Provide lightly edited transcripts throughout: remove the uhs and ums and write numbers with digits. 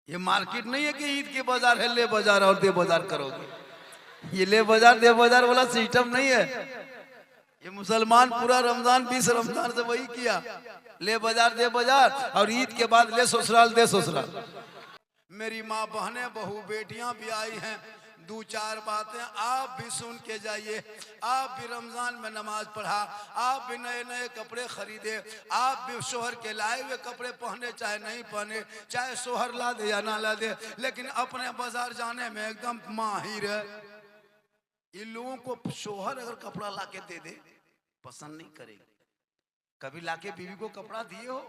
ये मार्केट नहीं है कि ईद के बाजार है ले बाजार और दे बाजार करोगे। ये ले बाजार दे बाजार वाला सिस्टम नहीं है। ये मुसलमान पूरा रमजान 20 रमजान से वही किया, ले बाजार दे बाजार और ईद के बाद ले ससुराल दे ससुराल। मेरी माँ बहनें बहू बेटियां भी आई हैं, दो चार बातें आप भी सुन के जाइए। आप भी रमजान में नमाज पढ़ा, आप भी नए नए कपड़े खरीदे, आप भी शोहर के लाए हुए कपड़े पहने चाहे नहीं पहने, चाहे शोहर ला दे या ना ला दे, लेकिन अपने बाजार जाने में एकदम माहिर है। इन लोगों को शोहर अगर कपड़ा ला के दे दे पसंद नहीं करेगी। कभी लाके बीवी को कपड़ा दिए हो?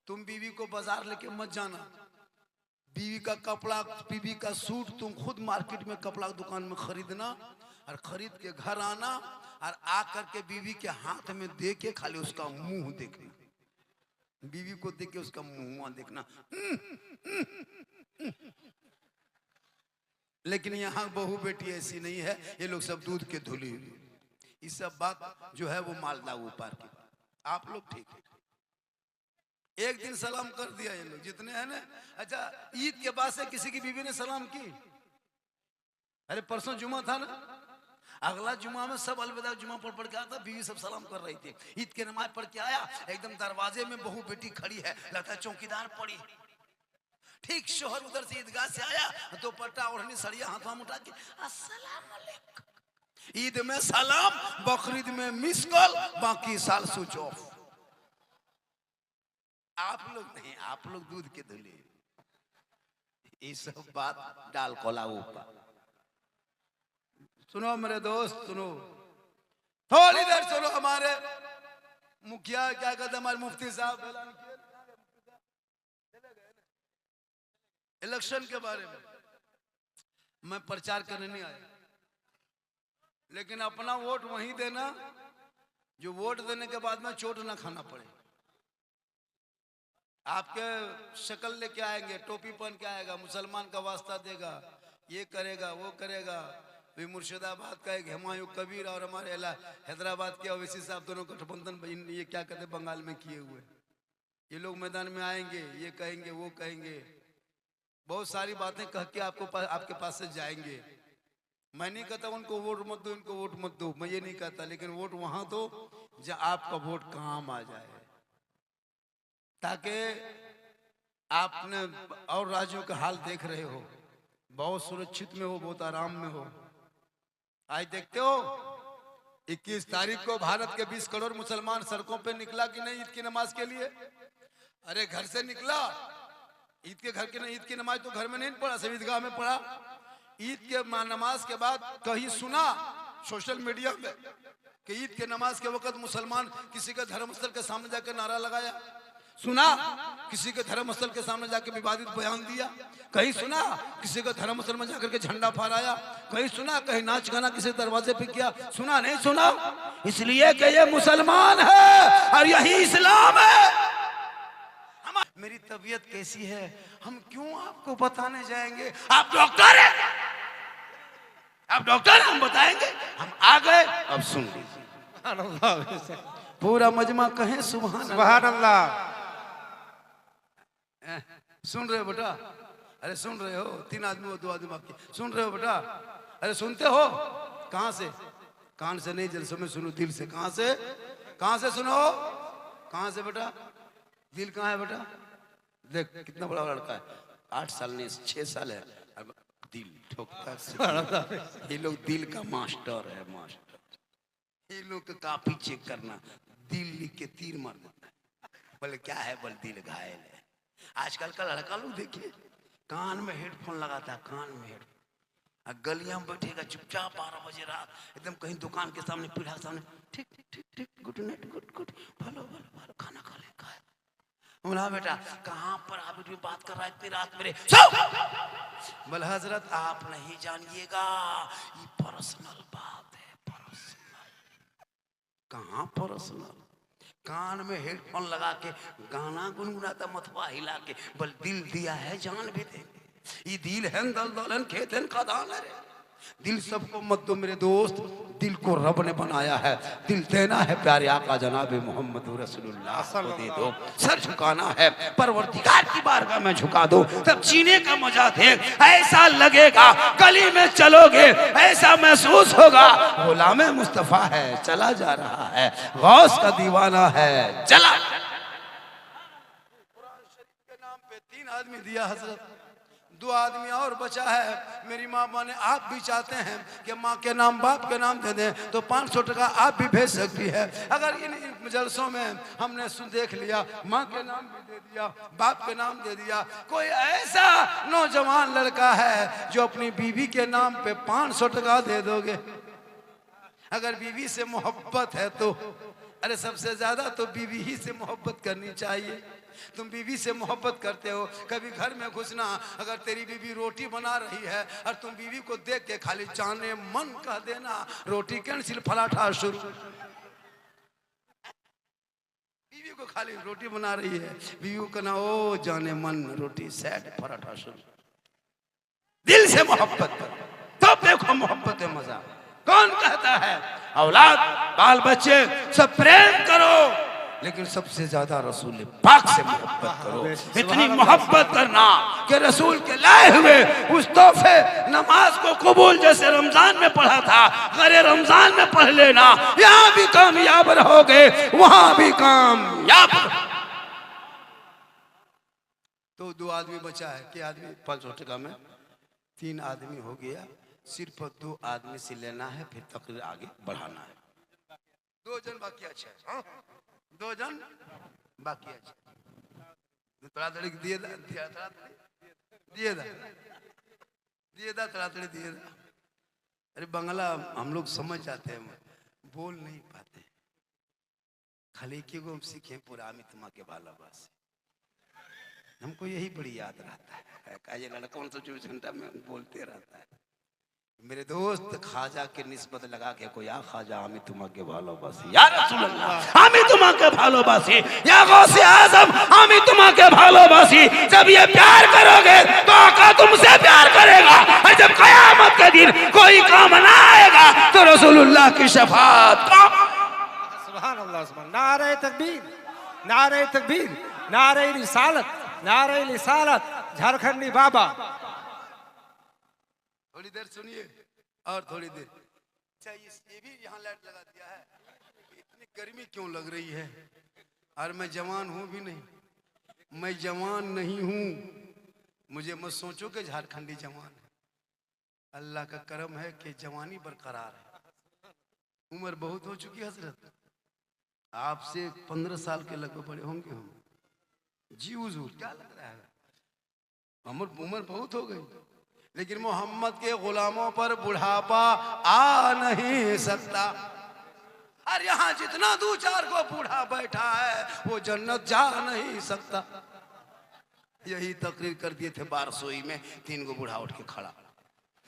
तुम बीवी को बाजार लेके मत जाना। बीवी का कपड़ा, बीवी का सूट तुम खुद मार्केट में कपड़ा दुकान में खरीदना और खरीद के घर आना और आकर के बीवी के हाथ में दे के खाली उसका मुंह देखना, बीवी को देख के उसका मुंह देखना। लेकिन यहाँ बहू बेटी ऐसी नहीं है, ये लोग सब दूध के धुली हुई। ये सब बात जो है वो मालदा ऊपर की। आप लोग ठीक है, एक दिन सलाम कर दिया ये लोग जितने हैं ना। अच्छा, ईद के बाद से किसी की बीवी ने सलाम की? अरे परसों जुमा था ना, अगला जुमा में सब अलविदा जुमा पढ़ के आता, बीवी सब सलाम कर रही थी। ईद के नमाज पढ़ के आया, एकदम दरवाजे में बहू बेटी खड़ी है, लगता है चौकीदार पड़ी। ठीक शोहर उधर से ईदगाह से आया, दुपट्टा ओढ़नी सड़िया हाथों में उठा के अस्सलाम वालेकुम। ईद में सलाम, बकरीद में मिस कॉल, बाकी साल स्विच ऑफ। आप लोग नहीं, आप लोग दूध के धुले। ये सब बात डाल कोला ऊपर। सुनो मेरे दोस्त, सुनो थोड़ी देर सुनो। हमारे मुखिया क्या कहते, हमारे मुफ्ती साहब ऐलान किए इलेक्शन के बारे में। मैं प्रचार करने नहीं आया, लेकिन अपना वोट वहीं देना जो वोट देने के बाद में चोट ना खाना पड़े। आपके शक्ल लेके आएंगे, टोपी पहन के आएगा, मुसलमान का वास्ता देगा, ये करेगा वो करेगा। भी मुर्शिदाबाद का एक हुमायूं कबीर और हमारे हैदराबाद के ओवैसी साहब दोनों गठबंधन, ये क्या कहते बंगाल में किए हुए। ये लोग मैदान में आएंगे, ये कहेंगे वो कहेंगे, बहुत सारी बातें कह के आपके पास से जाएंगे। मैं नहीं कहता उनको वोट मत दो, इनको वोट मत दो, मैं ये नहीं कहता, लेकिन वोट वहां दो जहां आपका वोट काम आ जाए, ताकि आपने और राज्यों का हाल देख रहे हो, बहुत सुरक्षित में हो, बहुत आराम में हो। आज देखते हो 21 तारीख को भारत के 20 करोड़ मुसलमान सड़कों पे निकला कि नहीं ईद की नमाज के लिए? अरे घर से निकला, ईद के घर की ईद की नमाज तो घर में नहीं पढ़ा, सब ईदगाह में पढ़ा। ईद के नमाज के बाद कहीं सुना सोशल मीडिया में कि ईद के नमाज के वक्त मुसलमान किसी के धर्मस्थल के सामने जाकर नारा लगाया? सुना किसी के धर्मस्थल के सामने जाकर विवादित बयान दिया? कहीं सुना किसी के धर्मस्थल में जाकर के झंडा फहराया? कहीं सुना कहीं नाच गाना किसी दरवाजे पे किया? सुना नहीं सुना, इसलिए कि ये मुसलमान है और यही इस्लाम है। मेरी तबीयत कैसी है हम क्यों आपको बताने जाएंगे? आप डॉक्टर हैं, आप डॉक्टर हैं, हम बताएंगे। हम आ गए, अब सुन लीजिए। पूरा मजमा कहें सुभान अल्लाह। सुन रहे हो बेटा? अरे सुन रहे हो? 3 आदमी हो 2 आदमी आपके, सुन रहे हो बेटा? अरे सुनते हो? कहां से? कान से नहीं, जलसों में सुनो, दिल से। कहां से? कहां से सुनो? कहां से बेटा? दिल कहां है बेटा? देख कितना बड़ा लड़का है, 8 साल नहीं 6 साल है, दिल ठोकता है। ये लोग दिल का मास्टर है, मास्टर। ये लोग का काफी चेक करना, दिल लिख के तीर मार देता है। बोले क्या है? बोले दिल घायल है। आजकल का लड़का लोग देखिए कान में हेडफोन लगाता है, कान में हेडफोन, गलियां में बैठेगा चुपचाप 12 बजे रात एकदम कहीं दुकान के सामने, पीढ़ा के सामने, ठीक ठीक ठीक ठीक, गुड नाइट, गुड गुड, भलो भलो भलो, खाना खा ले का है। बोला बेटा कहाँ पर आप बात कर रहा है इतनी रात मेरे? बोला हजरत आप नहीं जानिएगा, ये पर्सनल बात है, पर्सनल। कहाँ पर्सनल? कान में हेडफोन लगा के गाना गुनगुनाता, मथवा हिला के, बोल दिल दिया है जान भी दे। ये दिल है दल दलन खेतन का दान है। दिल सबको मत दो मेरे दोस्त, दिल को रब ने बनाया है, दिल देना है प्यारे आका जनाब मोहम्मद रसूलुल्लाह को दे दो। सर झुकाना है परवरदिगार की बारगाह में झुका दो, तब जीने का मजा देख, ऐसा लगेगा गली में चलोगे ऐसा महसूस होगा गुलाम मुस्तफा है चला जा रहा है, गौस का दीवाना है चला। कुरान शरीफ के नाम पे 3 आदमी दिया हजरत, 2 आदमी और बचा है। मेरी माँ माने आप भी चाहते हैं कि माँ के नाम बाप के नाम दे दें तो 500 टका आप भी भेज सकती है। अगर इन जलसों में हमने देख लिया माँ के नाम भी दे दिया, बाप के नाम दे दिया, कोई ऐसा नौजवान लड़का है जो अपनी बीवी के नाम पे 500 टका दे दोगे? अगर बीवी से मोहब्बत है तो अरे सबसे ज्यादा तो बीवी ही से मोहब्बत करनी चाहिए। तुम बीवी से मोहब्बत करते हो, कभी घर में घुसना, अगर तेरी बीवी रोटी बना रही है और तुम बीवी को देख के खाली जाने मन कह देना रोटी कैंसिल फलाठा शुरू। बीवी को खाली रोटी बना रही है, बीवी को कहना ओ जाने मन रोटी सेट पराठा शुरू। दिल से मोहब्बत करो तब देखो मोहब्बत में मजा। कौन कहता है औलाद बाल बच्चे सब प्रेम करो, लेकिन सबसे ज्यादा रसूल पाक से मोहब्बत करो। इतनी मोहब्बत करना कि रसूल के लाए हुए उस तोहफे नमाज को कबूल जैसे रमजान में पढ़ा था अरे रमजान में पढ़ लेना, यहाँ भी कामयाब रहोगे वहां भी कामयाब। तो 2 आदमी बचा है, क्या आदमी 500 टका में 3 आदमी हो गया, सिर्फ 2 आदमी से लेना है, फिर तकरीर आगे बढ़ाना है। 2 जन बाकी अच्छा है, हाँ? 2 जन बाकी अच्छा, तड़ातड़ी दिए दा तड़ातड़ी दिए दा। अरे बंगला हम लोग समझ जाते हैं, बोल नहीं पाते, खाली की को हम सीखे पूरा तुमा के बाला बस। हमको यही बड़ी याद रहता है, ये लड़का 24 घंटा में बोलते रहता है। मेरे दोस्त खाजा के निस्बत लगा के कोई या खाजा आमी तुम्हाके भालोबासी, या रसूल अल्लाह आमी तुम्हाके भालोबासी, या गौसे आजम आमी तुम्हाके भालोबासी। जब ये प्यार करोगे तो आका तुमसे प्यार करेगा, और जब कयामत के दिन कोई काम ना आएगा तो रसूलुल्लाह की शफाअत। सुभान अल्लाह, सुभान। नारे तकबीर, नारे तकबीर, नारे रिसालत, नारे रिसालत, झारखंडी बाबा। थोड़ी देर सुनिए और थोड़ी देर। अच्छा ये भी यहाँ लाइट लगा दिया है, इतनी गर्मी क्यों लग रही है? और मैं जवान हूँ भी नहीं, मैं जवान नहीं हूँ, मुझे मत सोचो कि झारखंडी जवान है। अल्लाह का करम है कि जवानी बरकरार है। उम्र बहुत हो चुकी है हजरत, आपसे 15 साल के लगभग बड़े होंगे हम। जी हुजूर क्या लग रहा है? उम्र बहुत हो गई, लेकिन मोहम्मद के गुलामों पर बुढ़ापा आ नहीं सकता। और यहाँ जितना 2-4 को बूढ़ा बैठा है वो जन्नत जा नहीं सकता। यही तकरीर कर दिए थे बारसोई में, 3 गो बूढ़ा उठ के खड़ा,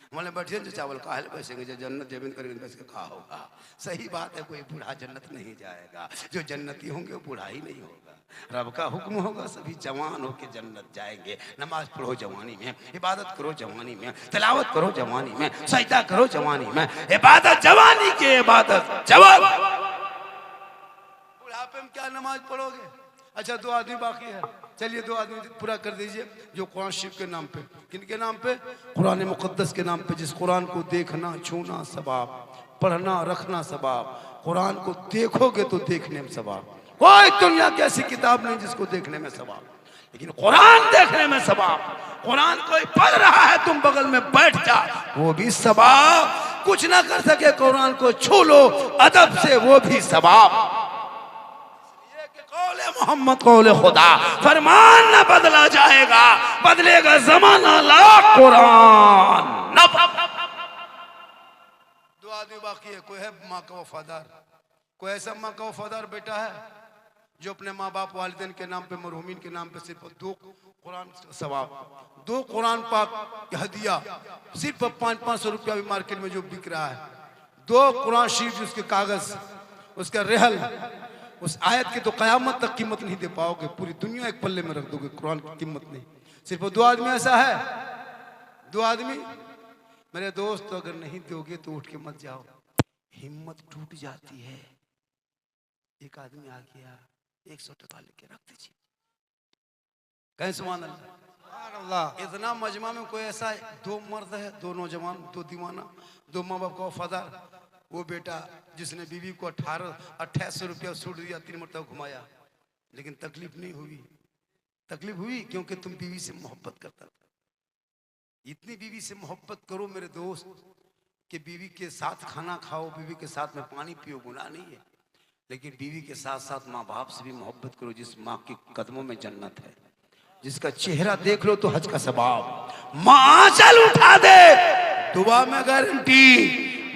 बोले बैठिए जो चावल काहे बैठेंगे, जो जन्नत जमीन करेंगे बैठ के कहा होगा। सही बात है, कोई बूढ़ा जन्नत नहीं जाएगा, जो जन्नती होंगे वो बूढ़ा ही नहीं होगा। रब का हुक्म होगा सभी जवान होके जन्नत जाएंगे। नमाज पढ़ो जवानी में, इबादत करो जवानी में, तिलावत करो जवानी में, सजदा करो जवानी में, इबादत जवानी की इबादत जवान। बुढ़ापे में क्या नमाज पढ़ोगे? अच्छा 2 आदमी बाकी है, चलिए 2 आदमी पूरा कर दीजिए। जो कुरान शरीफ के नाम पे, किनके नाम पे? कुरान मुक़द्दस के नाम पे, जिस कुरान को देखना छूना सवाब, पढ़ना रखना सवाब। कुरान को देखोगे तो देखने में सवाब। कोई दुनिया की ऐसी किताब नहीं जिसको देखने में सवाब, लेकिन कुरान देखने में सवाब। कुरान कोई पढ़ रहा है तुम बगल में बैठ जा वो भी सवाब, कुछ ना कर सके कुरान को छू लो अदब से वो भी सवाब। कौले मोहम्मद कौले खुदा, फरमान न बदला जाएगा, बदलेगा जमाना ला कुरान न। 2 आदमी बाकी है, कोई है माँ का वफादार, कोई ऐसा माँ का वफादार बेटा है जो अपने माँ बाप वालिदैन के नाम पे, मरहूमीन के नाम पे सिर्फ 2 कुरान सवाब, 2 कुरान पाक हदिया, सिर्फ 500-500 रुपया भी मार्केट में जो बिक रहा है, 2 कुरान शरीफ उसके कागज, उसका रेहल, उस आयत की तो कयामत तक कीमत नहीं दे पाओगे, पूरी दुनिया एक पल्ले में रख दोगे, कुरान की कीमत नहीं। सिर्फ 2 आदमी ऐसा है, 2 आदमी मेरे दोस्त अगर नहीं दोगे तो उठ के मत जाओ, हिम्मत टूट जाती है। एक आदमी आ गया, 100 टका लेके रख दीजिए। कहीं सुभान अल्लाह। सुभान अल्लाह। इतना मजमा में कोई ऐसा दो मर्द है, दो नौजवान, दो दीवाना, दो माँ बाप का वफादार। वो बेटा जिसने बीवी को 2800 रुपया सूट दिया, 3 मरतबा घुमाया, लेकिन तकलीफ नहीं हुई। तकलीफ हुई क्योंकि तुम बीवी से मोहब्बत करता था। इतनी बीवी से मोहब्बत करो मेरे दोस्त कि बीवी के साथ खाना खाओ, बीवी के साथ में पानी पियो, गुनाह नहीं है। लेकिन बीवी के साथ साथ माँ बाप से भी मोहब्बत करो, जिस माँ के कदमों में जन्नत है, जिसका चेहरा देख लो तो हज का सवाब। माँ चल उठा दे, दुआ में गारंटी,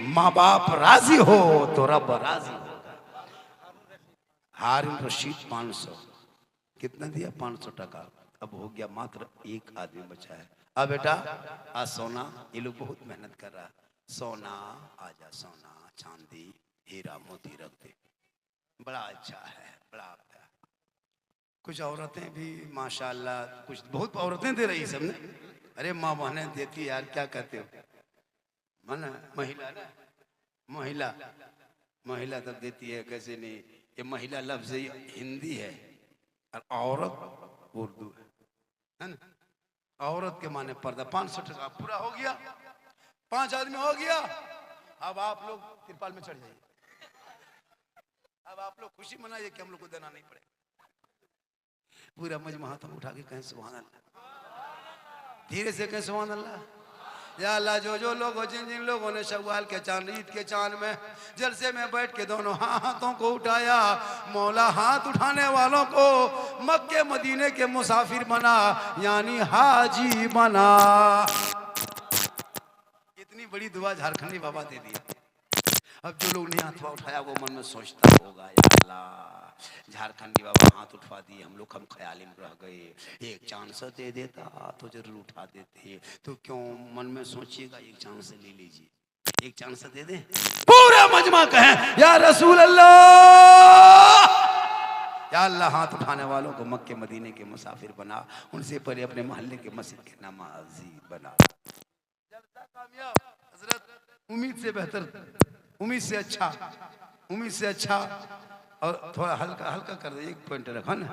माँ बाप राजी हो तो रब राजी होगा। हारून रशीद 500, कितना दिया? 500 टका। अब हो गया मात्र एक आदमी बचा है। अब बेटा आज सोना, ये लोग बहुत मेहनत कर रहा है। सोना आजा, सोना चांदी हीरा मोती रख दे, बड़ा अच्छा है, बड़ा अच्छा। कुछ औरतें भी माशाल्लाह, कुछ बहुत औरतें दे रही सबने। अरे माँ बहनें देती यार, क्या कहते हो मन, महिला ना, महिला महिला तब देती है, कैसे नहीं। ये महिला लफ्ज हिंदी है और औरत उर्दू है ना। औरत के माने पर्दा। 500 टका पूरा हो गया, 5 आदमी हो गया। अब आप लोग तिरपाल में चढ़ जाइए। अब आप लोग खुशी मनाइए कि हम लोग को देना नहीं पड़े। पूरा मजमा हाथ उठा के कहें सुभान अल्लाह, धीरे से कहें सुभान अल्लाह। या अल्लाह, जो जो लोग हो, जिन जिन लोगों ने शव्वाल के चांद, ईद के चांद में जलसे में बैठ के दोनों हाथों को उठाया, मौला हाथ उठाने वालों को मक्के मदीने के मुसाफिर बना, यानी हाजी बना। इतनी बड़ी दुआ झारखंडी बाबा दे दी। अब जो लोग ने हाथ उठाया वो मन में सोचता होगा, या अल्लाह झारखंडी बाबा हाथ उठवा दिए, हम लोग हम ख्याली में रह गए, एक चांस दे देता तो जरूर उठा देते। तो क्यों मन में सोचिएगा, एक चांस ले लीजिए, एक चांस दे दे। पूरा मजमा कहें या रसूल अल्लाह, या अल्लाह हाथ उठाने वालों को मक्के मदीने के मुसाफिर बना, उनसे पहले अपने मोहल्ले के मस्जिद के नमाजी बना। जलसा कामयाब हजरत, उम्मीद से बेहतर, उम्मीद से अच्छा, उम्मीद से अच्छा। और थोड़ा हल्का हल्का कर दे, 1 पॉइंट रखा ना,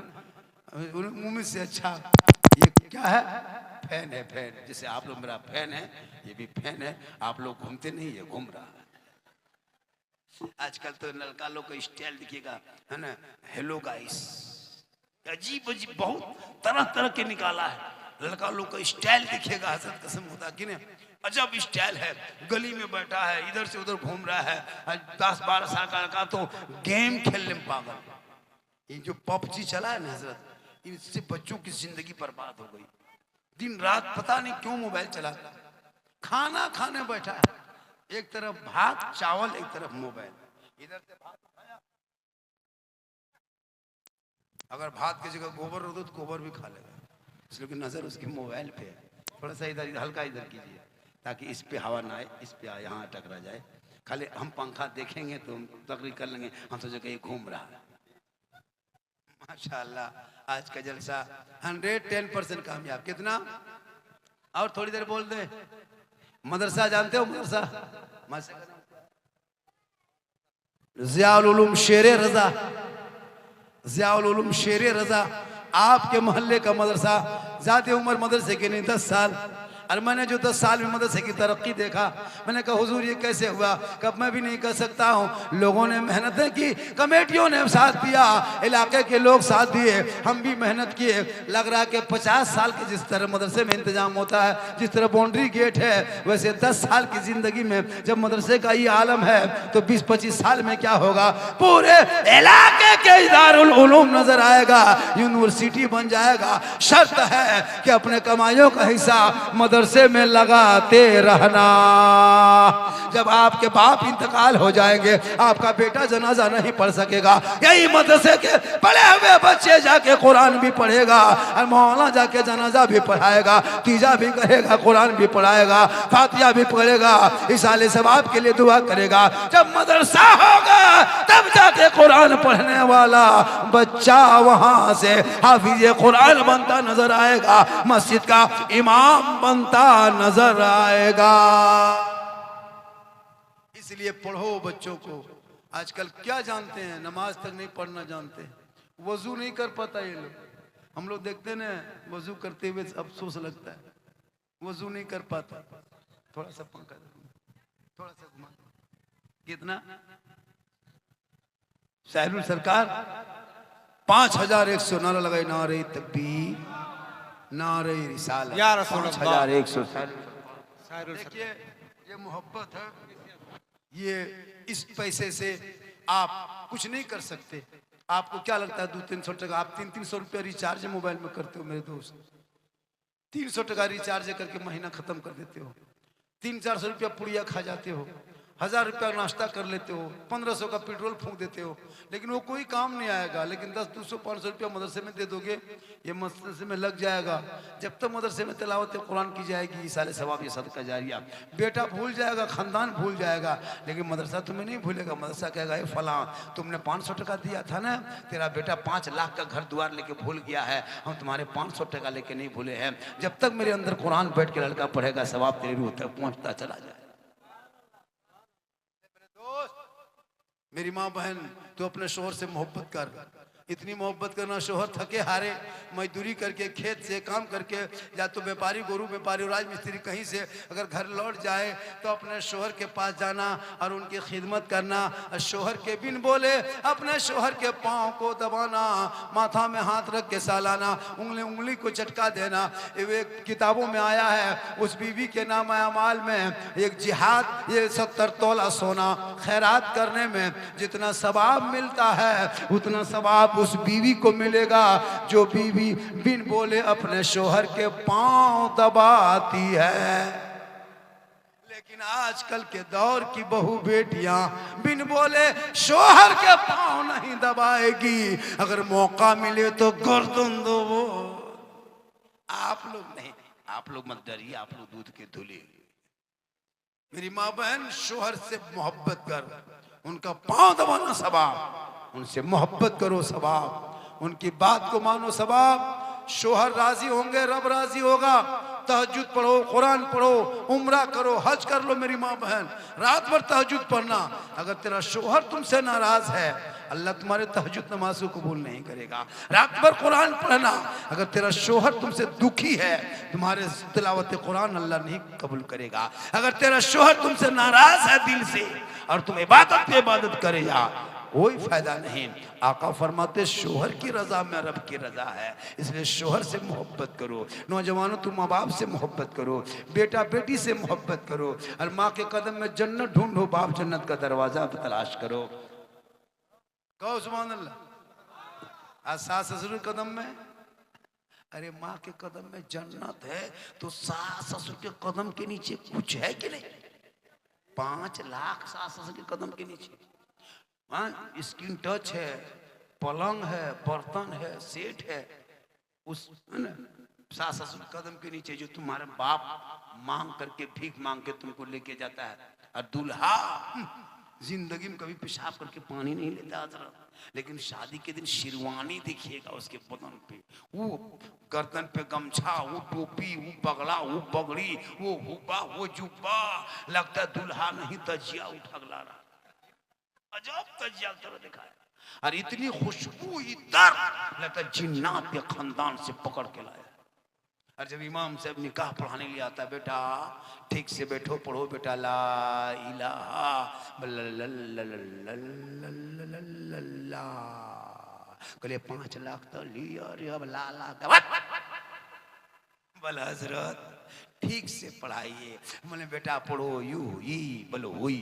उम्मीद से अच्छा। ये क्या है? फैन है, फैन। जैसे आप लोग मेरा फैन है, ये भी फैन है। आप लोग घूमते नहीं, ये घूम रहा है। आजकल तो लड़का लोग का स्टाइल दिखेगा, है ना, हेलो गाइस, अजीब अजीब बहुत तरह तरह के निकाला है। लड़का लोग का स्टाइल दिखेगा, हसरत कसम होता कि नहीं, अजब स्टाइल है। गली में बैठा है, इधर से उधर घूम रहा है। 10-12 साल का लड़का तो गेम खेलने में पागल। ये जो पबजी चला है ना हजरत, इससे बच्चों की जिंदगी बर्बाद हो गई। दिन रात पता नहीं क्यों मोबाइल चला, खाना खाने बैठा है, एक तरफ भात चावल, एक तरफ मोबाइल। इधर से भात खाया, अगर भात की जगह गोबर हो तो गोबर भी खा लेगा, इसलिए कि नजर उसके मोबाइल पे है। थोड़ा सा इधर हल्का इधर कीजिए ताकि इस पे हवा ना आए, इस पे यहाँ टकरा जाए। खाली हम पंखा देखेंगे तो तकरीर कर लेंगे, हम सोचे कहीं घूम रहा है। माशाल्लाह आज का जलसा 110% कामयाब। कितना? और थोड़ी देर बोल दे। मदरसा जानते हो? मदरसा ज़ियाउल उलूम शेरे रजा, ज़ियाउल उलूम शेरे रजा आपके मोहल्ले का मदरसा। ज़्यादा उम्र मदरसे की नहीं, 10 साल। और मैंने जो 10 साल में मदरसे की तरक्की देखा, मैंने कहा हुजूर ये कैसे हुआ? कब मैं भी नहीं कर सकता हूँ। लोगों ने मेहनतें की, कमेटियों ने साथ दिया, इलाके के लोग साथ दिए, हम भी मेहनत किए। लग रहा है कि 50 साल के जिस तरह मदरसे में इंतजाम होता है, जिस तरह बाउंड्री गेट है, वैसे 10 साल की जिंदगी में जब मदरसे का ये आलम है तो 20-25 साल में क्या होगा? पूरे इलाके के दारुल उलूम नजर आएगा, यूनिवर्सिटी बन जाएगा। शर्त है कि अपने कमाइयों का हिस्सा मदरसे में लगाते रहना। जब आपके बाप इंतकाल हो जाएंगे, आपका बेटा जनाजा नहीं पढ़ सकेगा, यही मदरसे के पढ़े हुए बच्चे जाके कुरान भी पढ़ेगा, और मौलाना जाके जनाजा भी पढ़ाएगा, तीजा भी करेगा, कुरान भी पढ़ाएगा, फातिहा भी पढ़ेगा, इसाले सवाब के लिए दुआ करेगा। जब मदरसा होगा तब जाके कुरान पढ़ने वाला बच्चा वहां से हाफिज कुरान बनता नजर आएगा, मस्जिद का इमाम बनता बनता नजर आएगा। इसलिए पढ़ो बच्चों को। आजकल क्या जानते हैं, नमाज तक नहीं पढ़ना जानते, वजू नहीं कर पाता ये लोग। हम लोग देखते ना वजू करते हुए अफसोस लगता है, वजू नहीं कर पाता। थोड़ा सा पंखा थोड़ा सा घुमा, कितना शाहरुल सरकार 5100 नारा लगाए, नारे तकबीर नारे रिसालत, या रसूल अल्लाह। 5100। देखिए ये मोहब्बत है, ये इस पैसे से आप कुछ नहीं कर सकते। आपको क्या लगता है 200-300 टका, आप 300 रुपया रिचार्ज मोबाइल में करते हो मेरे दोस्त, 300 टका रिचार्ज करके महीना खत्म कर देते हो, 300-400 रुपया पुड़िया खा जाते हो, 1000 रुपया नाश्ता कर लेते हो, 1500 का पेट्रोल फूंक देते हो, लेकिन वो कोई काम नहीं आएगा। लेकिन 10-200-500 रुपया मदरसे में दे दोगे, ये मदरसे में लग जाएगा। जब तक मदरसे में तिलावत कुरान की जाएगी, ये सारे सवाब, ये सदका जारिया। बेटा भूल जाएगा, खानदान भूल जाएगा, लेकिन मदरसा तुम्हें नहीं भूलेगा। मदरसा कहेगा ये फलां तुमने 500 टका दिया था ना, तेरा बेटा 5 लाख का घर द्वार लेके भूल गया है, हम तुम्हारे 500 टका लेके नहीं भूले हैं। जब तक मेरे अंदर कुरान बैठ के लड़का पढ़ेगा, सवाब तेरे रूह तक पहुंचता चला जाए। मेरी माँ बहन, तो अपने शोहर से मोहब्बत कर, इतनी मोहब्बत करना, शोहर थके हारे मजदूरी करके, खेत से काम करके, या तो व्यापारी, गोरू व्यापारी, राजमिस्त्री कहीं से अगर घर लौट जाए तो अपने शोहर के पास जाना और उनकी खिदमत करना। और शोहर के बिन बोले अपने शोहर के पाँव को दबाना, माथा में हाथ रख के सालाना, उंगली उंगली को झटका देना। ये किताबों में आया है, उस बीवी के नाम अमाल में एक जिहाद, ये 70 तोला सोना खैरात करने में जितना सवाब मिलता है, उतना सवाब उस बीवी को मिलेगा जो बीवी बिन बोले अपने शोहर के पांव दबाती है। लेकिन आजकल के दौर की बहू बेटियां बिन बोले शोहर के पांव नहीं दबाएगी, अगर मौका मिले तो गर्दन दो। आप लोग नहीं, आप लोग मत डरिए, आप लोग दूध के धुले। मेरी माँ बहन, शोहर से मोहब्बत कर, उनका पांव दबाना सवाब, उनसे मोहब्बत करो सवाब, उनकी बात को मानो सवाब। शोहर राजी होंगे, रब राजी होगा। तहज्जुद पढ़ो, कुरान पढ़ो, उम्रा करो, हज कर लो। मेरी माँ बहन, रात भर तहज्जुद पढ़ना। अगर तेरा शोहर तुमसे नाराज है, अल्लाह तुम्हारे तहज्जुद नमाज को कबूल नहीं करेगा। रात भर कुरान पढ़ना। अगर तेरा शोहर तुमसे दुखी है, तुम्हारे तिलावत कुरान अल्लाह नहीं कबूल करेगा। अगर तेरा शोहर तुमसे नाराज है दिल से और तुम इबादत पे इबादत करे जा, कोई फायदा नहीं। आका फरमाते शोहर की रजा में रब की रजा है, इसलिए शोहर से मोहब्बत करो। नौजवानों, तुम माँ बाप से मोहब्बत करो, बेटा बेटी से मोहब्बत करो, और माँ के कदम में जन्नत ढूंढो, बाप जन्नत का दरवाजा तलाश करो। कहो सुभान अल्लाह। आज सास ससुर के कदम में, अरे माँ के कदम में जन्नत है, तो सास ससुर के कदम के नीचे कुछ है कि नहीं? 5 लाख सास ससुर के कदम के नीचे। हाँ, स्किन टच है, पलंग है, बर्तन है, सेट है, उस सास ससुर कदम के नीचे जो तुम्हारे बाप मांग करके, भीख मांग के तुमको लेके जाता है। और दूल्हा जिंदगी में कभी पेशाब करके पानी नहीं लेता था, लेकिन शादी के दिन शेरवानी दिखिएगा उसके बदन पे, वो गर्दन पे गमछा, वो टोपी, वो पगड़ा, वो पगड़ी, वो हुब्बा, वो जुब्बा, लगता है दूल्हा नहीं तजिया उठगला रहा। अजब तजिया तरह दिखाया, और इतनी खुशबू इतर लगता जिन्नात के खानदान से पकड़ के लाया। और जब इमाम साहब निकाह पढ़ाने लिए आता है, बेटा ठीक से बैठो, पढ़ो बेटा, ला इलाहा इल्लल्लाह। कहले 5 लाख तो लिया रे, अब लाला बोला हजरत ठीक से पढ़ाइए। मैंने बेटा पढ़ो, यू ही बोलो, हुई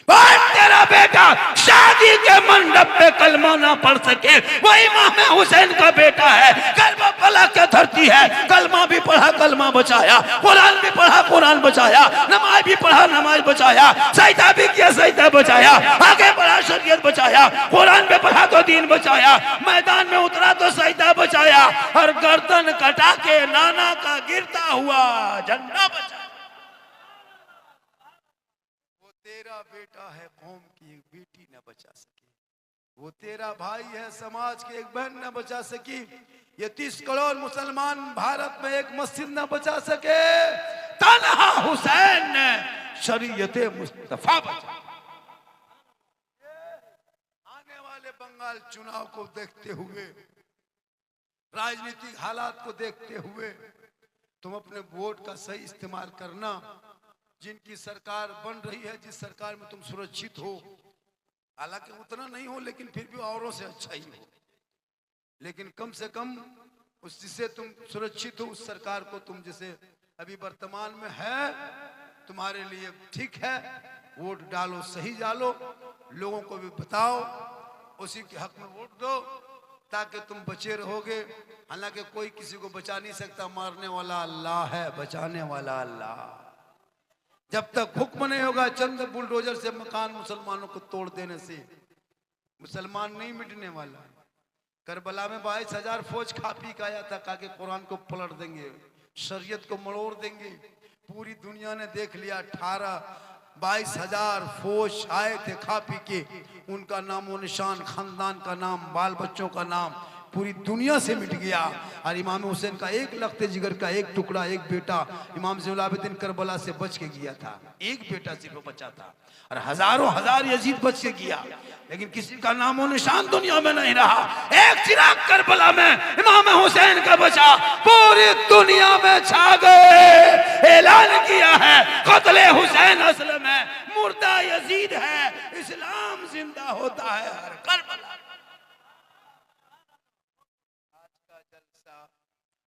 तेरा बेटा शादी के मंडप पे कलमा ना पढ़ सके, वो इमाम हुसैन का बेटा है, कलमा पढ़ा के धरती है। कलमा भी पढ़ा, कलमा बचाया, कुरान भी पढ़ा, कुरान बचाया, नमाज भी पढ़ा, नमाज बचाया, सजदा भी किया, सजदा बचाया, आगे बढ़ा, शरीयत बचाया, कुरान पे पढ़ा तो दीन बचाया, मैदान में उतरा तो सजदा बचाया, और गर्दन कटा के नाना का गिरता हुआ झंडा बचाया। तेरा बेटा है, कौम की एक बेटी न बचा सके। वो तेरा भाई है, समाज की एक बहन न बचा सकी, ये 30 करोड़ मुसलमान भारत में एक मस्जिद न बचा सके, तन्हा हुसैन ने शरीयत मुस्तफा बचा। आने वाले बंगाल चुनाव को देखते हुए, राजनीतिक हालात को देखते हुए तुम अपने वोट का सही इस्तेमाल करना। जिनकी सरकार बन रही है, जिस सरकार में तुम सुरक्षित हो, हालांकि उतना नहीं हो लेकिन फिर भी औरों से अच्छा ही हो, लेकिन कम से कम उस जिससे तुम सुरक्षित हो उस सरकार को तुम जिसे अभी वर्तमान में है तुम्हारे लिए ठीक है, वोट डालो, सही डालो, लोगों को भी बताओ, उसी के हक में वोट दो ताकि तुम बचे रहोगे। हालांकि कोई किसी को बचा नहीं सकता, मारने वाला अल्लाह है, बचाने वाला अल्लाह। जब तक हुक्म नहीं होगा चंद बुलडोजर से मकान मुसलमानों को तोड़ देने से मुसलमान नहीं मिटने वाला। करबला में 22,000 फौज खा पी के आया था, कहा कि कुरान को पलट देंगे, शरीयत को मरोड़ देंगे। पूरी दुनिया ने देख लिया, 22,000 फौज आए थे खा पी के, उनका नामो निशान, खानदान का नाम, बाल बच्चों का नाम पूरी दुनिया से मिट गया। और इमाम हुसैन का एक लख्ते जिगर का एक टुकड़ा, एक बेटा इमाम ज़ैनुल आबिदीन करबला से बच के गया था, एक बेटा सिर्फ बचा था, और हजारों हजार यजीद बच के गया, लेकिन किसी का नामो निशान दुनिया में नहीं रहा। एक चिराग करबला में इमाम हुसैन का बचा, पूरी दुनिया में छा गए। ऐलान किया है कत्ले हुसैन असल में मुर्दा यजीद है, इस्लाम जिंदा होता है हर करबला।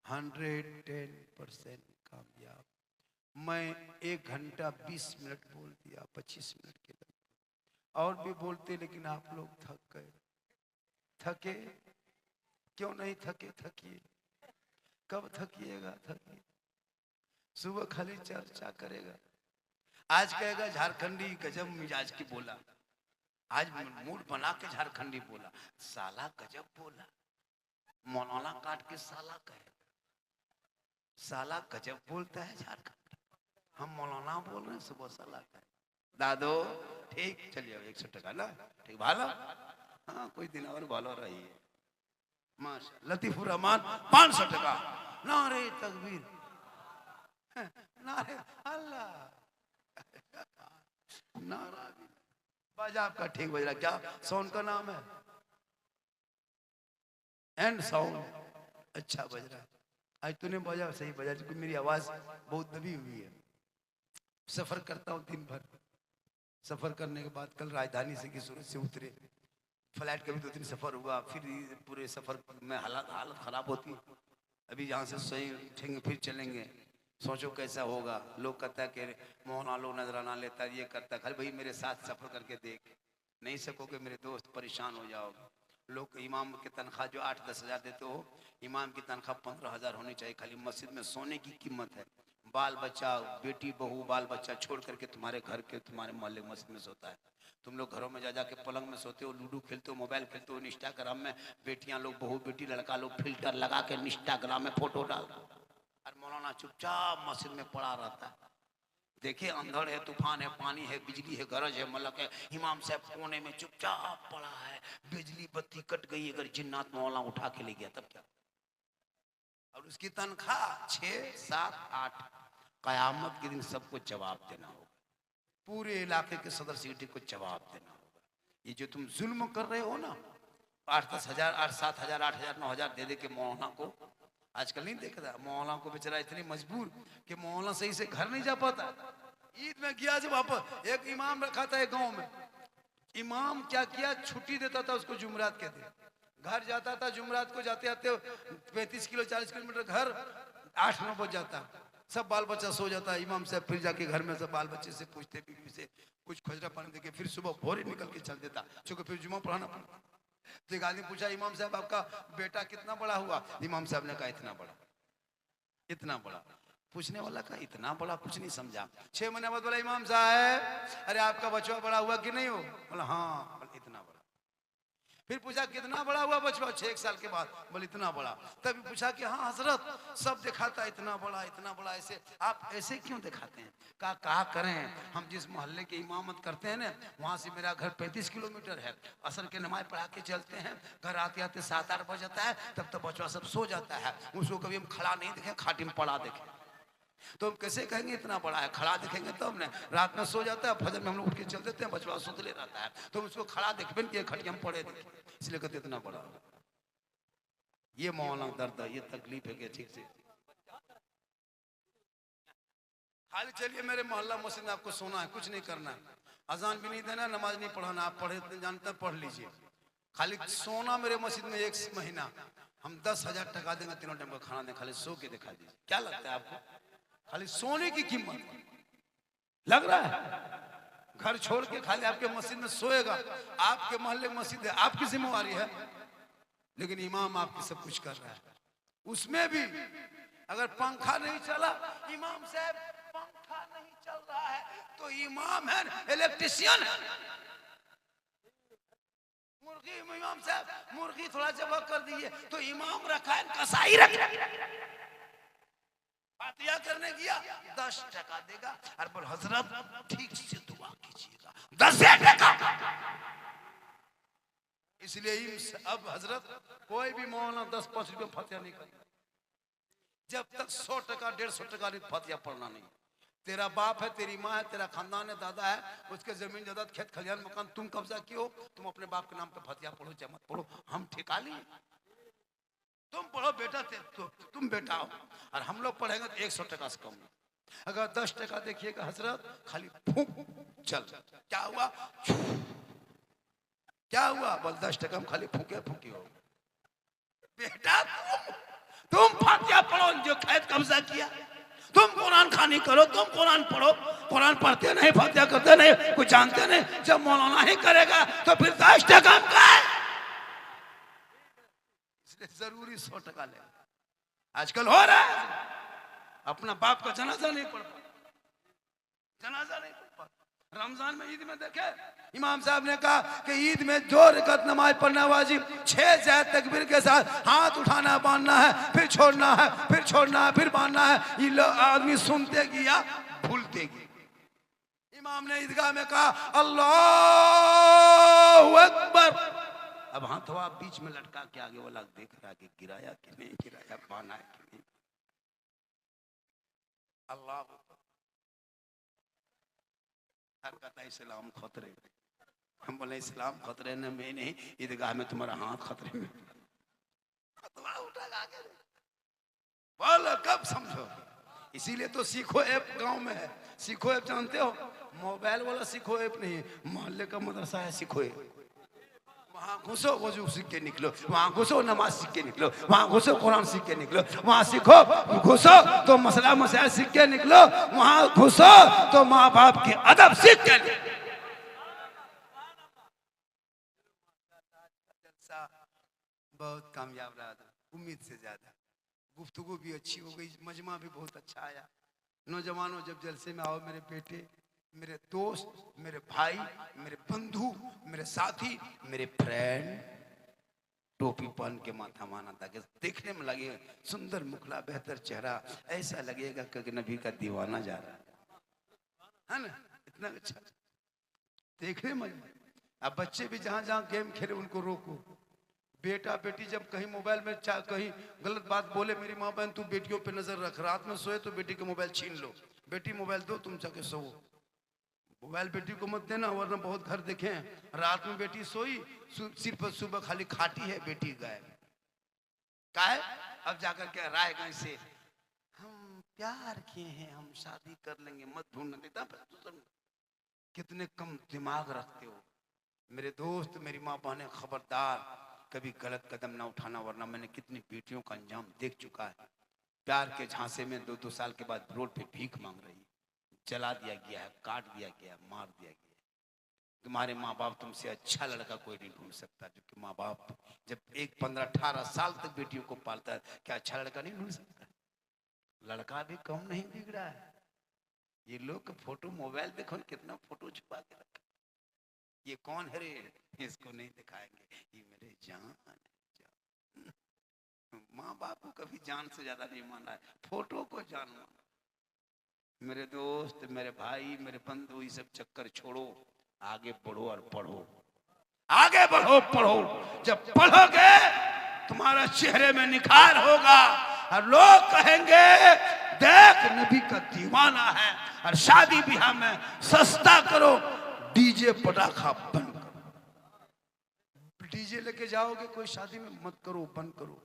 110% कामयाब। मैं 1 घंटा 20 मिनट बोल दिया, 25 मिनट के लिए और भी बोलते, लेकिन आप लोग थक गए। थके क्यों नहीं थके? थकिए। कब थकिएगा? थकिए। सुबह खाली चर्चा करेगा, आज कहेगा झारखंडी गजब मिजाज की बोला, आज मूड बना के झारखंडी बोला, साला गजब बोला, मौलाना काट के साला कहे, साला गजब बोलता है झारखंड, हम मौलाना बोल रहे हैं, सुबह साला कहे। दादो ठीक, चलिए 100 टका ना, ठीक भाला, हाँ कोई दिन और भालो रही है, माशा लतीफुर रहमान 500 टका। नारे तकबीर, नारे अल्लाह, नारा भी बाजा आपका ठीक बज रहा, क्या साउंड का नाम है? एंड साउंड अच्छा बज रहा है। आज तूने बजा सही बजा, क्योंकि मेरी आवाज बहुत दबी हुई है। सफर करता हूँ दिन भर, सफर करने के बाद कल राजधानी से की सूरत से उतरे, फ्लाइट का भी 2 दिन सफर हुआ, फिर पूरे सफर में हालत खराब होती है। अभी यहाँ से सही उठेंगे फिर चलेंगे, सोचो कैसा होगा। लोग कहता है कि मोहन लोग नजराना लेता है, ये करता है, खाली भाई मेरे साथ सफर करके देख, नहीं सकोगे मेरे दोस्त, परेशान हो जाओगे। लोग इमाम की तनख्वाह जो 8-10 हज़ार देते हो, इमाम की तनख्वाह 15,000 होनी चाहिए। खाली मस्जिद में सोने की कीमत है, बाल बच्चा, बेटी बहू बाल बच्चा छोड़ करके तुम्हारे घर के तुम्हारे मोहल्ले मस्जिद में सोता है। तुम लोग घरों में जा जाके पलंग में सोते हो, लूडो खेलते हो, मोबाइल खेलते हो, इंस्टाग्राम में बेटियां लोग, बहू बेटी लड़का लोग फिल्टर लगा के इंस्टाग्राम में फोटो डाल, और मौलाना चुपचाप मस्जिद में पड़ा रहता है। देखिए अंधड़ है, तूफान है, पानी है, बिजली है, गरज है, मलक है, इमाम साहब कोने में चुपचाप पड़ा है, बिजली बत्ती कट गई, अगर जिन्नात मौलाना उठा के ले गया तब क्या? और उसकी तनख्वाह 6, 7, 8, कयामत के दिन सबको जवाब देना होगा, पूरे इलाके के सदर सिटी को जवाब देना होगा। ये जो तुम जुल्म कर रहे हो ना, 8-10 हज़ार, 8-7 हज़ार, 8 हज़ार, 9 हज़ार दे दे के मौलाना को, आजकल नहीं देख रहा, मौलाना को बेचारा इतनी मजबूर कि मौलाना सही से घर नहीं जा पाता। ईद में गया जब वापस, एक इमाम रखा था एक गांव में, इमाम क्या किया, छुट्टी देता था उसको जुमरात के दिन, घर जाता था, जुमरात को जाते आते 35 किलो 40 किलोमीटर घर, 8-9 बज जाता, सब बाल बच्चा सो जाता है। इमाम साहब फिर जाके घर में सब बाल बच्चे से पूछते, बीवी से कुछ खोजरा पानी देके फिर सुबह भोरे निकल के चल देता, क्योंकि फिर जुमा पढ़ाना पड़ता। तो एक आदमी पूछा, इमाम साहब आपका बेटा कितना बड़ा हुआ? इमाम साहब ने कहा इतना बड़ा, इतना बड़ा। पूछने वाला का इतना बड़ा कुछ नहीं समझा। 6 महीने बाद बोला, इमाम साहब अरे आपका बच्चा बड़ा हुआ कि नहीं हो? बोला हाँ, इतना बड़ा। फिर पूछा कितना बड़ा हुआ बचवा, 6 साल के बाद। बोले इतना बड़ा। तभी पूछा कि हाँ हजरत सब दिखाता है इतना बड़ा ऐसे, आप ऐसे क्यों दिखाते हैं? कहा करें, हम जिस मोहल्ले की इमामत करते हैं ना, वहाँ से मेरा घर 35 किलोमीटर है। असर के नमाज पढ़ा के चलते हैं, घर आते आते 7-8 बज जाता है, तब तक बचवा सब सो जाता है। उसको कभी हम खड़ा नहीं देखें, खाटी में पड़ा देखें, तो हम कैसे कहेंगे इतना बड़ा है? खड़ा दिखेंगे तब ना, रात में सो जाता है, फजर में हम लोग उठ के चल देते हैं, बचवा सुतले रहता है, तो उसको खड़ा देखबे कि खटिया में पड़े देखे, इसलिए कहते इतना बड़ा। ये मौलाना दर्द है, ये तकलीफ है कि ठीक से खाली चलिए मेरे मोहल्ला मस्जिद में आपको सोना है, कुछ नहीं करना है, अजान भी नहीं देना, नमाज नहीं पढ़ाना, आप पढ़े जानते हैं पढ़ लीजिए, खाली सोना मेरे मस्जिद में 1 महीना हम 10,000 टका देंगे, 3 टाइम का खाना दें, खाली सो के दिखा दीजिए। क्या लगता है आपको? खाली सोने की कीमत लग रहा है? घर छोड़ के खाली आपके मस्जिद में सोएगा, आपके मोहल्ले में मस्जिद है, आपकी जिम्मेवारी है, लेकिन इमाम आपकी सब कुछ कर रहा है। उसमें भी अगर पंखा नहीं चला, इमाम साहब पंखा नहीं चल रहा है, तो इमाम है इलेक्ट्रिशियन है। मुर्गी इमाम साहब मुर्गी थोड़ा जबा कर दीजिए, तो इमाम रखा है कसाई रखा, फातिया करने गया 10 टका देगा, और बोल हजरत ठीक से दुआ कीजिएगा, 10 टका। इसलिए अब हजरत कोई भी मौलाना 10-5 रुपये फातिया नहीं करता, जब तक 100 टका 150 टका नहीं फातिया पढ़ना नहीं। तेरा बाप है, तेरी माँ है, तेरा खानदान है, दादा है, उसके जमीन जायदाद खेत खलियान मकान तुम कब्जा किए, तुम अपने बाप के नाम पे फातिया पढ़ो चाहे मत पढ़ो, हम ठेका लिए, तुम पढ़ो बेटा, तुम बेटा हो, और हम लोग पढ़ेंगे तो 100 टका से कम नहीं। अगर 10 टका देखिएगा हजरत, खाली फूंक चल, क्या हुआ क्या हुआ, बोल 10 टका में खाली फूके फूकी हो। बेटा तुम फातिया पढ़ो, जो खेत कब्जा किया, तुम कुरान खानी करो, तुम कुरान पढ़ो, कुरान पढ़ते नहीं, फातिया करते नहीं, कुछ जानते नहीं, जब मौलाना ही करेगा तो फिर 10 टका का है, इसलिए जरूरी 100 टका ले। आजकल हो रहा है, अपना बाप का जनाजा नहीं पढ़ पा, जनाजा नहीं पढ़ पा। रमजान में ईद में देखे इमाम साहब ने कहा कि ईद में 2 रकात नमाज पढ़ना वाजिब, 6 जायद तकबीर के साथ हाथ उठाना बांधना है, फिर छोड़ना है, फिर छोड़ना है, फिर बांधना है। ये आदमी सुनते गया भूलते गया। इमाम ने ईदगाह में कहा अल्लाहु अकबर, अब हाथ हुआ बीच में लटका के आगे वाला देख रहा कि गिराया कि नहीं गिराया, बांधा है कि नहीं। अल्लाह कहता है इस्लाम खतरे में, हम बोले इस्लाम खतरे में नहीं, ईदगाह में तुम्हारा हाथ खतरे में। बोलो कब समझो? इसीलिए तो सीखो ऐप गांव में है। सीखो ऐप जानते हो? मोबाइल वाला सीखो ऐप नहीं, मोहल्ले का मदरसा है सीखो ऐप। वहाँ घुसो वजू सीख के निकलो, वहाँ घुसो नमाज सीख के निकलो, वहाँ घुसो कुरान सीख के निकलो, वहाँ सीखो घुसो तो मसला मसाइल सीख के निकलो, वहाँ घुसो तो माँ बाप के अदब सीख के निकलो। बहुत कामयाब रहा था, उम्मीद से ज्यादा। गुफ्तगू भी अच्छी हो गई, मजमा भी बहुत अच्छा आया। नौजवानों जब जलसे में आओ, मेरे बेटे, मेरे दोस्त, मेरे भाई, मेरे बंधु, मेरे साथी, मेरे फ्रेंड, टोपी पहन के माथा माना ताकि देखने में लगे सुंदर मुखला बेहतर चेहरा, ऐसा लगेगा कि नबी का दीवाना जा रहा है ना, इतना अच्छा देखने में। अब बच्चे भी जहां जहां गेम खेले उनको रोको। बेटा बेटी जब कहीं मोबाइल में कहीं गलत बात बोले, मेरी माँ बहन तू बेटियों पे नजर रख, रात में सोए तो बेटी के मोबाइल छीन लो, बेटी मोबाइल दो तुम जाके सो। मोबाइल बेटी को मत देना, वरना बहुत घर देखे रात में बेटी सोई, सिर्फ सुबह खाली खाटी है, बेटी गायब। क्या है? अब जाकर के रायगंज से हम प्यार किए हैं, हम शादी कर लेंगे, मत ढूंढना देता। कितने कम दिमाग रखते हो मेरे दोस्त, मेरी माँ बहने, खबरदार कभी गलत कदम ना उठाना, वरना मैंने कितनी बेटियों का अंजाम देख चुका है। प्यार के झांसे में 2-2 साल के बाद रोड पे भीख मांग रही है, जला दिया गया है, काट दिया गया, मार दिया गया। तुम्हारे माँ बाप तुमसे अच्छा लड़का कोई नहीं ढूंढ सकता, क्योंकि माँ बाप जब 15-18 साल तक बेटियों को पालता है, क्या अच्छा लड़का नहीं ढूंढ सकता? लड़का भी कम नहीं बिगड़ा है। ये लोग फोटो मोबाइल देखो कितना फोटो छुपा के रखा, ये कौन है रे? इसको नहीं दिखाएंगे, ये मेरे जान है। माँ बाप को कभी जान से ज्यादा नहीं माना है, फोटो को जान माना। मेरे दोस्त, मेरे भाई, मेरे बंधु, ये सब चक्कर छोड़ो, आगे बढ़ो और पढ़ो, आगे बढ़ो पढ़ो। जब पढ़ोगे तुम्हारा चेहरे में निखार होगा और लोग कहेंगे देख नबी का दीवाना है। और शादी ब्याह में सस्ता करो, डीजे पटाखा बंद करो। डीजे लेके जाओगे कोई शादी में, मत करो, बंद करो।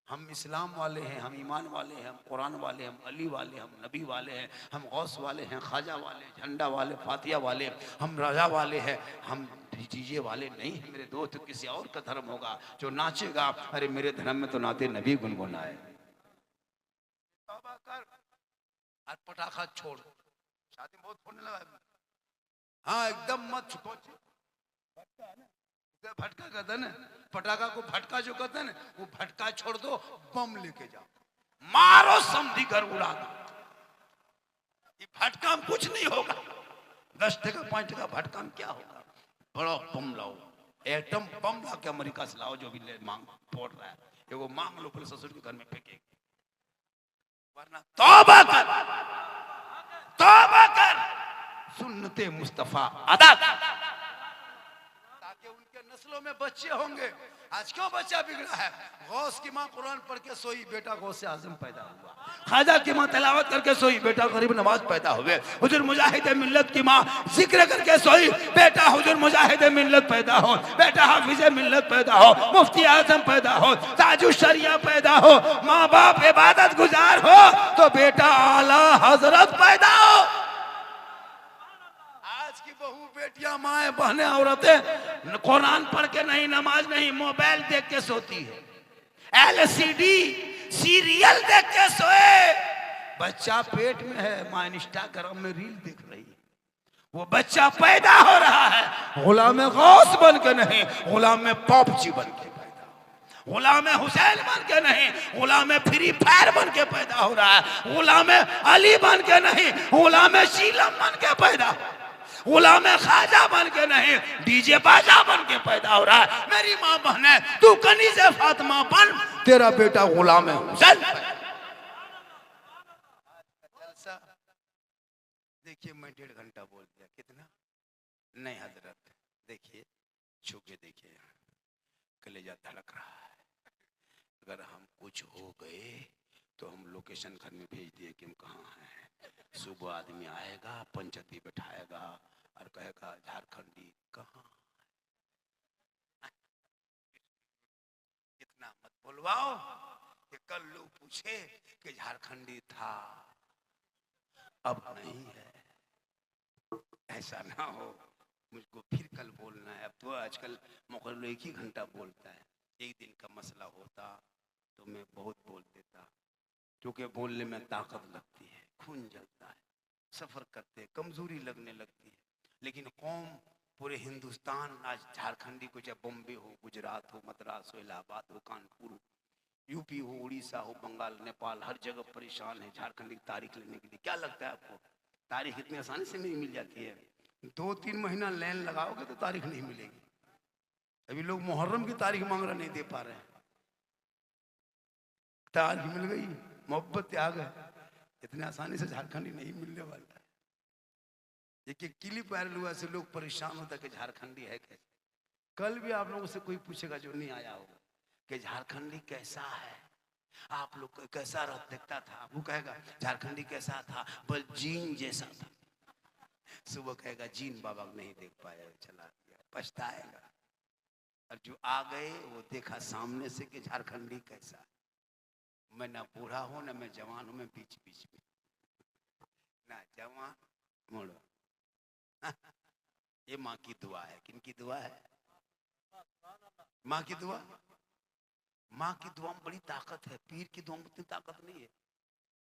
हम इस्लाम वाले हैं, हम ईमान वाले हैं, हम कुरान वाले, हम अली वाले, हम नबी वाले हैं, हम गौस वाले हैं, ख्वाजा वाले, झंडा वाले, फातिया वाले, हम राजा वाले हैं, हम डीजे वाले नहीं है। मेरे दोस्त, किसी और का धर्म होगा जो नाचेगा, अरे मेरे धर्म में तो नाते नबी गुनगुनाए। तौबा कर और पटाखा छोड़। शादी बहुत होने लगा है। हाँ एकदम मत छुपो। भटका कहते हैं ना, पटाखा को भटका जो कहते हैं ना, वो भटका छोड़ दो, बम लेके जाओ, मारो, समझी घर उड़ा दो। ये भटका में कुछ नहीं होगा। 10 टका 5 टका भटका में क्या होगा? बड़ा बम लाओ, एटम बम ला के अमेरिका से लाओ, जो भी ले मांग फोड़ रहा है, एगो मांग लो, फिर ससुर के घर में फेंकेगी। वरना तौबा कर, तौबा कर, सुन्नते मुस्तफा अदा कर, ताकि उनके नस्लों में बच्चे होंगे। आज क्यों बच्चा बिगड़ा है? गौस की माँ कुरान पढ़ के सोई, बेटा गौस आजम पैदा हुआ। ख्वाजा की माँ तिलावत करके सोई, बेटा गरीब नवाज पैदा हुए। हुजूर मुजाहिद मिल्लत की माँ जिक्र करके सोई, बेटा हुजूर मुजाहिद मिल्लत पैदा हो, बेटा हाफिज मिल्लत पैदा हो, मुफ्ती आजम पैदा हो, ताजु शरिया पैदा हो। माँ बाप इबादत गुजार हो तो बेटा आला हजरत पैदा हो। आज की बहू बेटियां, माएं, बहनें, औरतें कुरान पढ़ के नहीं, नमाज नहीं, मोबाइल देख के सोती है, एलसीडी सीरियल देख के सोए। बच्चा पेट में है, मां इंस्टाग्राम में रील देख रही है। वो बच्चा पैदा हो रहा है गुलाम गौस बन के नहीं, गुलाम पॉपची बन के पैदा, गुलाम हुसैन बन के नहीं, गुलाम फ्री फायर बन के पैदा हो रहा है। गुलाम अली बन के नहीं, गुलाम शीलम बन के पैदा, गुलाम ख्वाजा बन के नहीं, डीजे बाजा बन के पैदा हो रहा है। मेरी माँ बहने, तू कनीज़े फातिमा बन, तेरा बेटा गुलाम हुसैन। जलसा देखिए, मैं 1.5 घंटा बोल दिया, कितना नहीं हजरत, देखिए छू के देखिए, कलेजा धड़क रहा है। अगर हम कुछ हो गए तो हम लोकेशन घर में भेज दिए कि हम कहाँ हैं। सुबह आदमी आएगा, पंचायती बैठाएगा और कहेगा झारखंडी कहाँ है। इतना मत बोलवाओ कि कल लोग पूछे कि झारखंडी था, अब नहीं है। ऐसा ना हो, मुझको फिर कल बोलना है। अब तो आजकल मुकर्रर 1 ही घंटा बोलता है। एक दिन का मसला होता तो मैं बहुत बोल देता, क्योंकि बोलने में ताकत लगती है, खून जलता है, सफर करते कमजोरी लगने लगती है। लेकिन कौम पूरे हिंदुस्तान आज झारखंडी को, चाहे बॉम्बे हो, गुजरात हो, मद्रास हो, इलाहाबाद हो, कानपुर हो, यूपी हो, उड़ीसा हो, बंगाल, नेपाल, हर जगह परेशान है झारखंडी की तारीख लेने के लिए। क्या लगता है आपको तारीख इतनी आसानी से नहीं मिल जाती है? 2-3 महीना लाइन लगाओगे तो तारीख नहीं मिलेगी। अभी लोग मुहर्रम की तारीख मांग रहे, नहीं दे पा रहे हैं। तारीख मिल गई, मोहब्बत आ गए, इतने आसानी से झारखंडी नहीं मिलने वाला है। एक क्लिप वायरल हुआ से लोग परेशान होता कि झारखंडी है कैसे। कल भी आप लोगों से कोई पूछेगा जो नहीं आया होगा कि झारखंडी कैसा है, आप लोग को कैसा दिखता था, वो कहेगा झारखंडी कैसा था, बस जीन जैसा था। सुबह कहेगा जीन बाबा को नहीं देख पाया, चला गया, पछताएगा। और जो आ गए वो देखा सामने से कि झारखंडी कैसा। मैं ना बूढ़ा हूं ना मैं जवान हूं, मैं बीच बीच में, ना जवान मुड़ो। ये माँ की दुआ है। किन की दुआ है? माँ की दुआ। माँ की दुआ में बड़ी ताकत है, पीर की दुआ में उतनी ताकत नहीं है।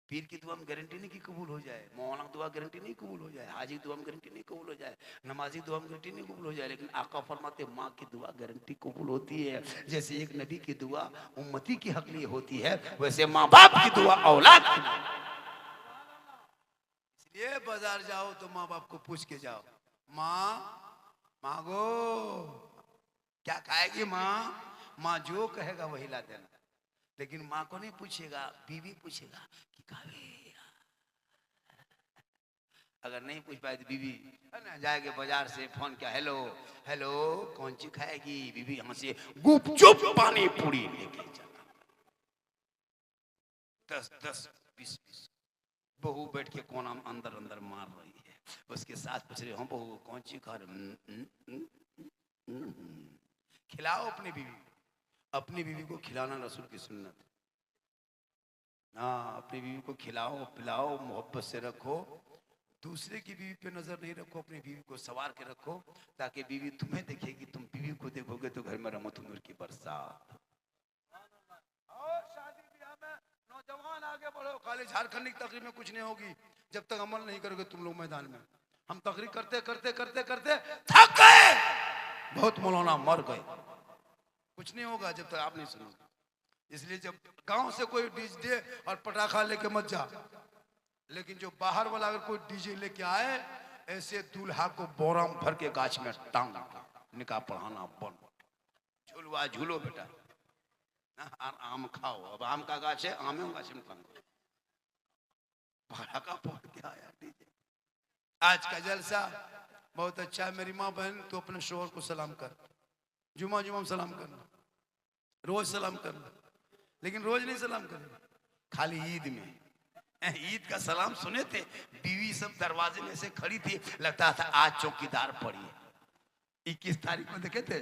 पीर की दुआ में गारंटी नहीं कि कबूल हो जाए, मौलाना दुआ गारंटी नहीं कबूल हो जाए, हाजी दुआ में गारंटी नहीं कबूल हो जाए, नमाजी दुआ में गारंटी नहीं कबूल हो जाए, लेकिन आका फरमाते माँ की दुआ गारंटी कबूल होती है। जैसे एक नबी की दुआ उम्मती की हक लिए होती है, वैसे माँ बाप की दुआ औलाद की। इसलिए बाजार जाओ तो माँ बाप को पूछ के जाओ, माँ मांगो। क्या खाएगी माँ? माँ जो कहेगा वही ला देना। लेकिन माँ को नहीं पूछेगा, बीवी पूछेगा कि खावे। अगर नहीं पूछ पाए तो बीवी ना जाएगी बाजार से फोन किया, हेलो हेलो कौन सी खाएगी? बीवी यहाँ से गुपचुप पानी पूरी लेके चला। 10-10 20-20 बहू बैठ के कोना अंदर अंदर मार रही है, उसके साथ पूछ रहे हो बहू कौन सी खा रहे? खिलाओ अपनी बीवी। अपनी बीवी को खिलाना रसूल की सुन्नत है। हाँ, अपनी बीवी को खिलाओ पिलाओ, मोहब्बत से रखो। दूसरे की बीवी पे नजर नहीं रखो, अपनी बीवी को सवार के रखो, ताकि बीवी तुम्हें देखेगी, तुम बीवी को देखोगे तो घर में रहमत उमर की बरसात। और शादी ब्याह में नौजवान आगे बढ़ो। खाली झारखंड की तकरीर में कुछ नहीं होगी जब तक अमल नहीं करोगे तुम लोग मैदान में। हम तकरीर करते करते करते करते थक गए, बहुत मौलाना मर गए, कुछ नहीं होगा जब तक आप नहीं सुनोगे। इसलिए जब गांव से कोई डीजे और पटाखा लेके मत जा, लेकिन जो बाहर वाला अगर कोई डीजे लेके आए, ऐसे दूल्हा को बोरा में भर के गाछ में टांग निकाह पढ़ाना बंद। झूलवा झूलो बेटा, आम खाओ। अब आम का गाछ है, आम गाछ में पटाखा फोड़ के आया डीजे। आज का जलसा बहुत अच्छा है। मेरी माँ बहन तो अपने शोहर को सलाम कर, जुमा जुमा सलाम करना, रोज सलाम करना, लेकिन रोज नहीं सलाम करना, खाली ईद में। ईद का सलाम सुने थे, बीवी सब दरवाजे में से खड़ी थी, लगता था आज चौकीदार पड़ी है। 21 तारीख को देखे थे,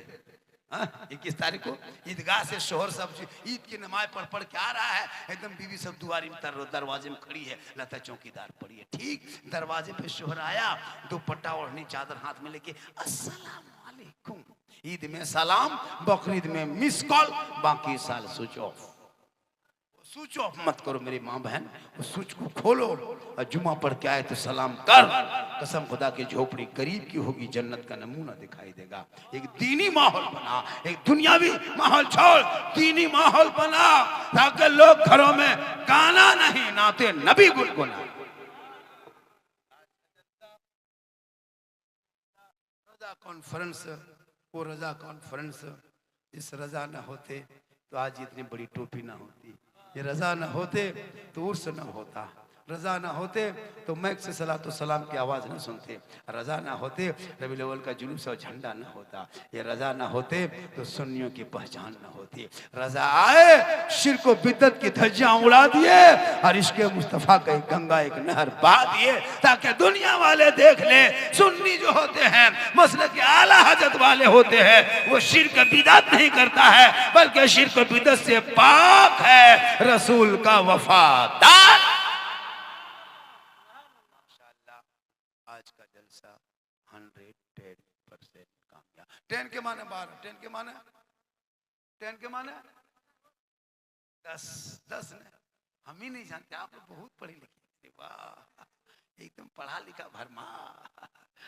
21 तारीख को ईदगाह से शोहर सब ईद की नमाज पढ़ के आ रहा है, एकदम बीवी सब दुआरी में दरवाजे में खड़ी है, लगता है चौकीदार पड़ी है। ठीक दरवाजे पे शोहर आया, दुपट्टा ओढ़नी चादर हाथ में लेके, अस्सलाम वालेकुम। ईद में सलाम, बकरीद में मिस कॉल, बाकी साल स्विच ऑफ। स्विच ऑफ मत करो मेरी माँ बहन, उस स्विच को खोलो और जुमा पढ़ के आए तो सलाम कर। कसम खुदा की झोपड़ी गरीब की होगी, जन्नत का नमूना दिखाई देगा। एक दीनी माहौल बना, एक दुनियावी माहौल छोड़, दीनी माहौल बना, ताकि लोग घरों में गाना नहीं नाते नबी गुनगुना। रजा कॉन्फ्रेंस, वो रजा कॉन्फ्रेंस, इस रजा न होते तो आज इतनी बड़ी टोपी ना होती, ये रजा न होते तो उर्स न होता, रजा ना होते तो मैक से सलातो सलाम की आवाज़ न सुनते, रजा ना होते रबीउल अव्वल का जुलूस और झंडा न होता, ये रजा ना होते तो सुन्नियों की पहचान न होती। रजा आए, शिर्क व बिदअत की धज्जियां उड़ा दिए और इश्क़ मुस्तफ़ा का एक गंगा एक नहर बहा दिए, ताकि दुनिया वाले देख ले सुन्नी जो होते हैं, मसलक के आला हजरत वाले होते हैं, वो शिर्क बिदअत नहीं करता है, बल्कि शिर्क बिदअत से पाक है, रसूल का वफादार। आज का जलसा 110% कामयाब। 10 के माने 12, 10 के माने 10 के माने 10 ने हम ही नहीं जानते, आप लोग बहुत पढ़े लिखे, वाह एकदम पढ़ा लिखा भरमा।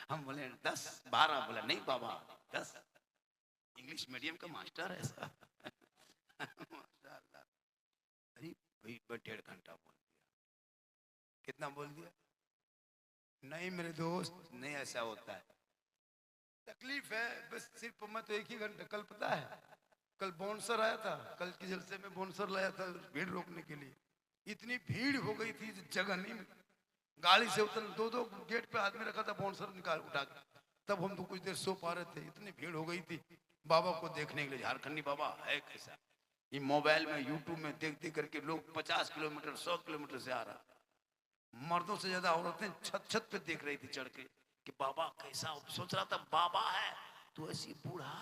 हम बोले 10 12, बोला नहीं बाबा 10, इंग्लिश मीडियम का मास्टर है ऐसा। माशाल्लाह, अरे भाई 1.5 घंटा बोल दिया, कितना बोल दिया? नहीं मेरे दोस्त, नहीं ऐसा होता है, तकलीफ है बस। सिर्फ मैं तो 1 ही घंटा, कल पता है, कल बाउंसर आया था, कल के जलसे में बाउंसर लाया था भीड़ रोकने के लिए। इतनी भीड़ हो गई थी जगह नहीं मिली, गाड़ी से उतर 2 गेट पे आदमी रखा था, बाउंसर निकाल उठा के, तब हम तो कुछ देर सो पा रहे थे, इतनी भीड़ हो गई थी बाबा को देखने के लिए। झारखंडी बाबा है कैसा, ये मोबाइल में यूट्यूब में देख देख करके लोग 50 किलोमीटर 100 किलोमीटर से आ रहा, मर्दों से ज्यादा औरतें छत पे देख रही थी चढ़ के कि बाबा कैसा। सोच रहा था बाबा है तो ऐसी बूढ़ा,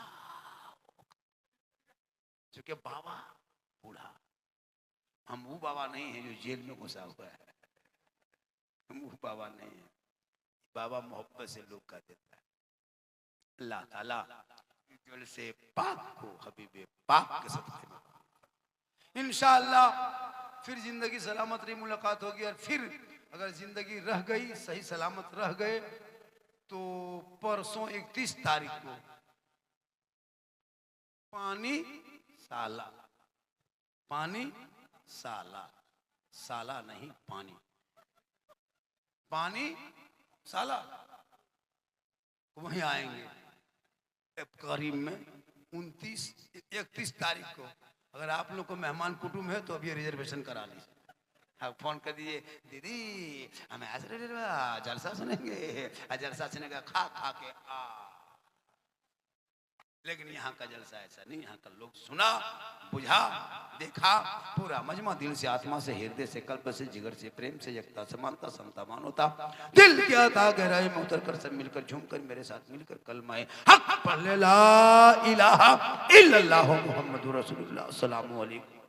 क्योंकि बाबा बूढ़ा, हम वो बाबा नहीं है जो जेल में घुसा हुआ है, हम वो बाबा नहीं है। बाबा मोहब्बत से लोग का देता है। अल्लाह ताला दिल से पाक को हबीबे पाक के सदक़े में इंशाअल्लाह फिर जिंदगी सलामत रही मुलाकात होगी। और फिर अगर जिंदगी रह गई, सही सलामत रह गए, तो परसों 31 तारीख को पानी साला, पानी साला, साला नहीं पानी, पानी साला वहीं आएंगे। करीब में 31 तारीख को अगर आप लोग को मेहमान कुटुंब है तो अभी रिजर्वेशन करा लीजिए। हाँ, फोन कर दीजिए, दीदी हमें ऐसे जलसा सुनेंगे, जलसा सुनेगा खा खा के लेकिन यहाँ का जलसा ऐसा नहीं, यहाँ का लोग सुना, बुझा, देखा, पूरा मजमा दिल से, आत्मा से, हृदय से, कल्प से, जिगर से, प्रेम से, एकता, समानता, समता, मानवता, दिल क्या था गहराई में उतर कर सब मिलकर झूमकर मेरे साथ मिलकर कलमाए हक पढ़ ले ला इलाहा इल्लल्लाहु मुहम्मदुर रसूलुल्लाह। अस्सलामु अलैकुम।